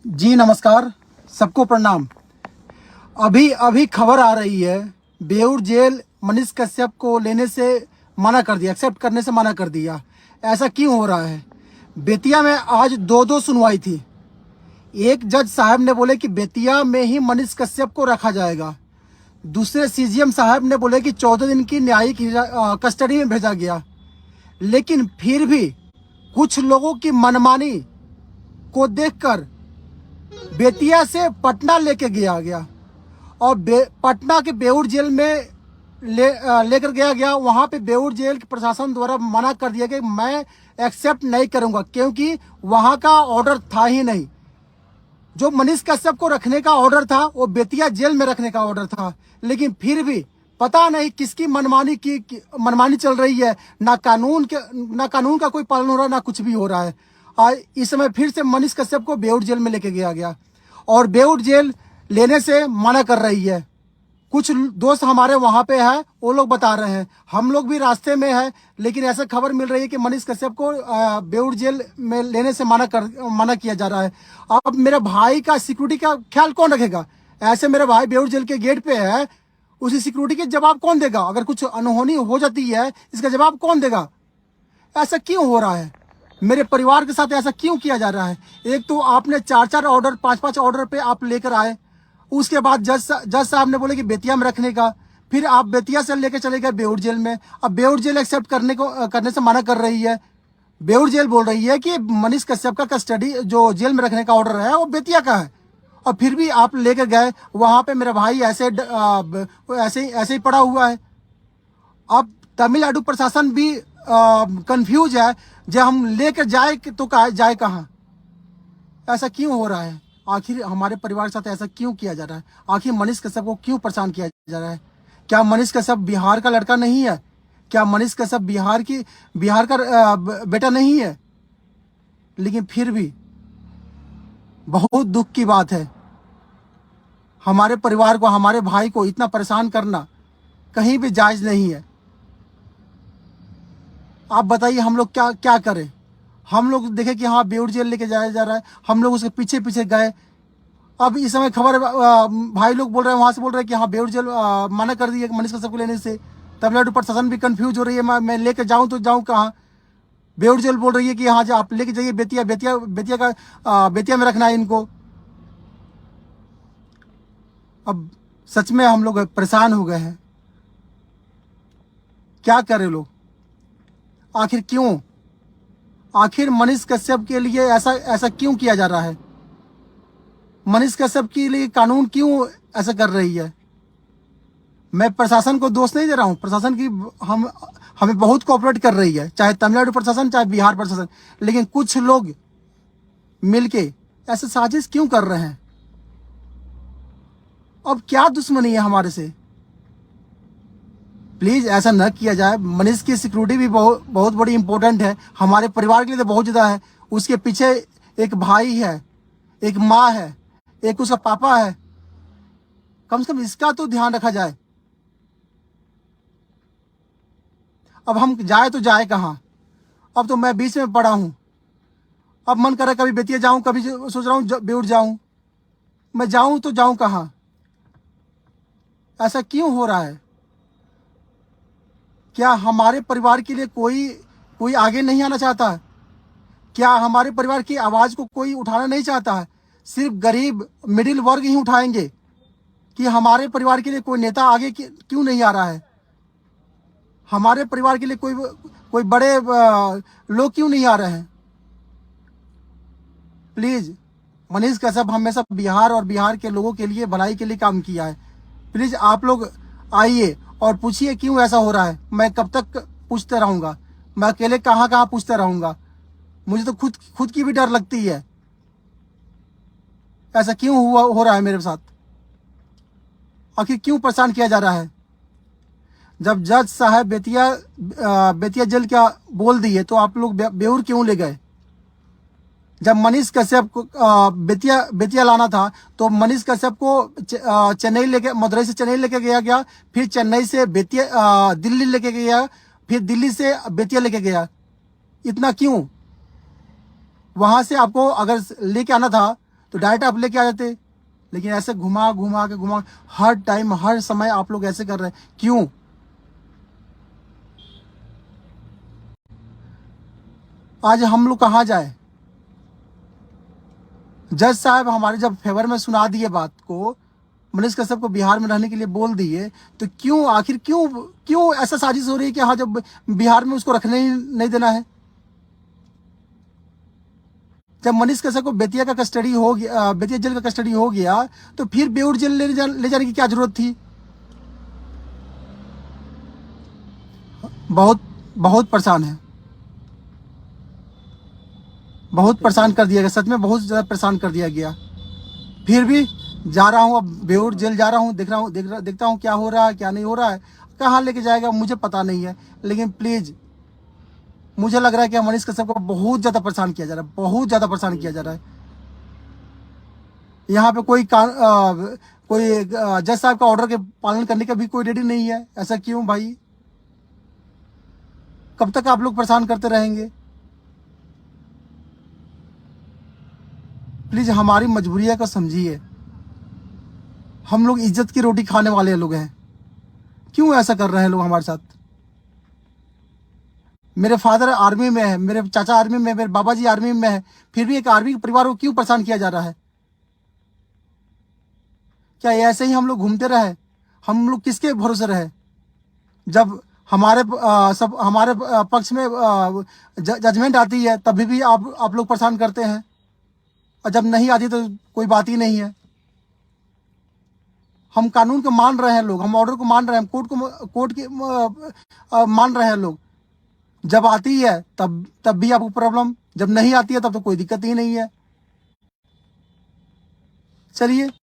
जी नमस्कार, सबको प्रणाम। अभी अभी खबर आ रही है, बेऊर जेल मनीष कश्यप को लेने से मना कर दिया, एक्सेप्ट करने से मना कर दिया। ऐसा क्यों हो रहा है? बेतिया में आज दो दो सुनवाई थी। एक जज साहब ने बोले कि बेतिया में ही मनीष कश्यप को रखा जाएगा। दूसरे सीजीएम साहब ने बोले कि 14 दिन की न्यायिक कस्टडी में भेजा गया। लेकिन फिर भी कुछ लोगों की मनमानी को देखकर बेतिया से पटना लेके गया और पटना के बेऊर जेल में लेकर गया। वहां पे बेऊर जेल के प्रशासन द्वारा मना कर दिया कि मैं एक्सेप्ट नहीं करूंगा, क्योंकि वहां का ऑर्डर था ही नहीं। जो मनीष कश्यप को रखने का ऑर्डर था वो बेतिया जेल में रखने का ऑर्डर था। लेकिन फिर भी पता नहीं किसकी मनमानी चल रही है। ना कानून का कोई पालन हो रहा है, ना कुछ भी हो रहा है। आज इस समय फिर से मनीष कश्यप को बेऊर जेल में लेके गया और बेऊर जेल लेने से मना कर रही है। कुछ दोस्त हमारे वहां पे है, वो लोग बता रहे हैं, हम लोग भी रास्ते में है। लेकिन ऐसा खबर मिल रही है कि मनीष कश्यप को बेऊर जेल में लेने से मना किया जा रहा है। अब मेरे भाई का सिक्योरिटी का ख्याल कौन रखेगा? ऐसे मेरे भाई बेऊर जेल के गेट पे है, उसी सिक्योरिटी के जवाब कौन देगा? अगर कुछ अनहोनी हो जाती है, इसका जवाब कौन देगा? ऐसा क्यों हो रहा है? मेरे परिवार के साथ ऐसा क्यों किया जा रहा है? एक तो आपने 4-4 ऑर्डर, 5-5 ऑर्डर पे आप लेकर आए। उसके बाद जज साहब ने बोले कि बेतिया में रखने का, फिर आप बेतिया से लेकर चले गए बेऊर जेल में। अब बेऊर जेल एक्सेप्ट करने से मना कर रही है। बेऊर जेल बोल रही है कि मनीष कश्यप का कस्टडी जो जेल में रखने का ऑर्डर है वो बेतिया का है। और फिर भी आप लेकर गए, वहां पे मेरा भाई ऐसे ही पड़ा हुआ है। अब तमिलनाडु प्रशासन भी कंफ्यूज है, जब हम लेकर जाए तो जाए कहाँ? ऐसा क्यों हो रहा है? आखिर हमारे परिवार के साथ ऐसा क्यों किया जा रहा है? आखिर मनीष कश्यप को क्यों परेशान किया जा रहा है? क्या मनीष कश्यप बिहार का लड़का नहीं है? क्या मनीष कश्यप बिहार का बेटा नहीं है? लेकिन फिर भी बहुत दुख की बात है, हमारे परिवार को, हमारे भाई को इतना परेशान करना कहीं भी जायज नहीं है। आप बताइए हम लोग क्या क्या करें? हम लोग देखे कि हाँ बेऊर जेल लेके जाया जा रहा है, हम लोग उसके पीछे पीछे गए। अब इस समय खबर भाई लोग बोल रहे हैं, वहां से बोल रहे हैं कि हाँ बेऊर जेल मना कर दिया मनीष कश्यप को लेने से। तमिलनाडु प्रशासन भी कंफ्यूज हो रही है, मैं लेके जाऊं तो जाऊं कहाँ? बेऊर जेल बोल रही है कि हाँ आप लेके जाइए बेतिया में रखना है इनको। अब सच में हम लोग परेशान हो गए हैं। क्या करें लोग? आखिर क्यों? आखिर मनीष कश्यप के लिए ऐसा क्यों किया जा रहा है? मनीष कश्यप के लिए कानून क्यों ऐसा कर रही है? मैं प्रशासन को दोष नहीं दे रहा हूं, प्रशासन की हमें बहुत कोऑपरेट कर रही है, चाहे तमिलनाडु प्रशासन चाहे बिहार प्रशासन। लेकिन कुछ लोग मिलके ऐसे साजिश क्यों कर रहे हैं? अब क्या दुश्मनी है हमारे से? प्लीज ऐसा न किया जाए। मनीष की सिक्योरिटी भी बहुत बड़ी इंपॉर्टेंट है, हमारे परिवार के लिए तो बहुत ज्यादा है। उसके पीछे एक भाई है, एक माँ है, एक उसका पापा है। कम से कम इसका तो ध्यान रखा जाए। अब हम जाए तो जाए कहाँ? अब तो मैं बीच में पड़ा हूं। अब मन कर रहा है कभी बेतिया जाऊं, कभी सोच रहा हूं बेऊर जाऊं। मैं जाऊं तो जाऊं कहाँ? ऐसा क्यों हो रहा है? क्या हमारे परिवार के लिए कोई आगे नहीं आना चाहता है? क्या हमारे परिवार की आवाज को कोई उठाना नहीं चाहता है? सिर्फ गरीब मिडिल वर्ग ही उठाएंगे कि हमारे परिवार के लिए कोई नेता आगे क्यों नहीं आ रहा है? हमारे परिवार के लिए कोई बड़े लोग क्यों नहीं आ रहे हैं? प्लीज, मनीष कश्यप हमेशा बिहार और बिहार के लोगों के लिए भलाई के लिए काम किया है। प्लीज आप लोग आइए और पूछिए क्यों ऐसा हो रहा है। मैं कब तक पूछते रहूंगा? मैं अकेले कहाँ कहाँ पूछते रहूंगा? मुझे तो खुद की भी डर लगती है। ऐसा क्यों हो रहा है मेरे साथ? आखिर क्यों परेशान किया जा रहा है? जब जज साहब बेतिया जेल क्या बोल दिए तो आप लोग बेऊर क्यों ले गए? जब मनीष कश्यप को बेतिया लाना था तो मनीष कश्यप को मदुरई से चेन्नई लेके गया, फिर चेन्नई से दिल्ली लेके गया, फिर दिल्ली से बेतिया लेके गया। इतना क्यों? वहां से आपको अगर लेके आना था तो डायरेक्ट आप लेके आ जाते। लेकिन ऐसे घुमा घुमा के घुमा, हर टाइम हर समय आप लोग ऐसे कर रहे हैं, क्यों? आज हम लोग कहाँ जाए? जज साहब हमारे जब फेवर में सुना दिए बात को, मनीष कश्यप को बिहार में रहने के लिए बोल दिए, तो क्यों, आखिर क्यों क्यों ऐसा साजिश हो रही है कि हाँ, जब बिहार में उसको रखने ही नहीं देना है? जब मनीष कश्यप को बेतिया का कस्टडी हो गया, बेतिया जेल का कस्टडी हो गया, तो फिर बेऊर जेल ले जाने की क्या जरूरत थी? बहुत बहुत परेशान है, बहुत परेशान कर दिया गया, सच में बहुत ज़्यादा परेशान कर दिया गया। फिर भी जा रहा हूँ, अब बेऊर जेल जा रहा हूँ, देखता हूँ क्या हो रहा है क्या नहीं हो रहा है, कहाँ लेके जाएगा मुझे पता नहीं है। लेकिन प्लीज़, मुझे लग रहा है कि मनीष कश्यप को बहुत ज़्यादा परेशान किया जा रहा है, बहुत ज़्यादा परेशान किया जा रहा है। यहाँ पे कोई जज साहब का ऑर्डर के पालन करने का भी कोई रेडी नहीं है। ऐसा क्यों भाई? कब तक आप लोग परेशान करते रहेंगे? प्लीज हमारी मजबूरियां को समझिए। हम लोग इज्जत की रोटी खाने वाले लोग हैं, क्यों ऐसा कर रहे हैं लोग हमारे साथ? मेरे फादर आर्मी में है, मेरे चाचा आर्मी में, मेरे बाबा जी आर्मी में है, फिर भी एक आर्मी के परिवार को क्यों परेशान किया जा रहा है? क्या ऐसे ही हम लोग घूमते रहे? हम लोग किसके भरोसे रहे? जब सब हमारे पक्ष में जजमेंट आती है, तभी भी आप लोग परेशान करते हैं, और जब नहीं आती तो कोई बात ही नहीं है। हम कानून को मान रहे हैं लोग, हम ऑर्डर को मान रहे हैं, कोर्ट की मान रहे हैं लोग। जब आती है तब भी आपको प्रॉब्लम, जब नहीं आती है तब तो कोई दिक्कत ही नहीं है। चलिए।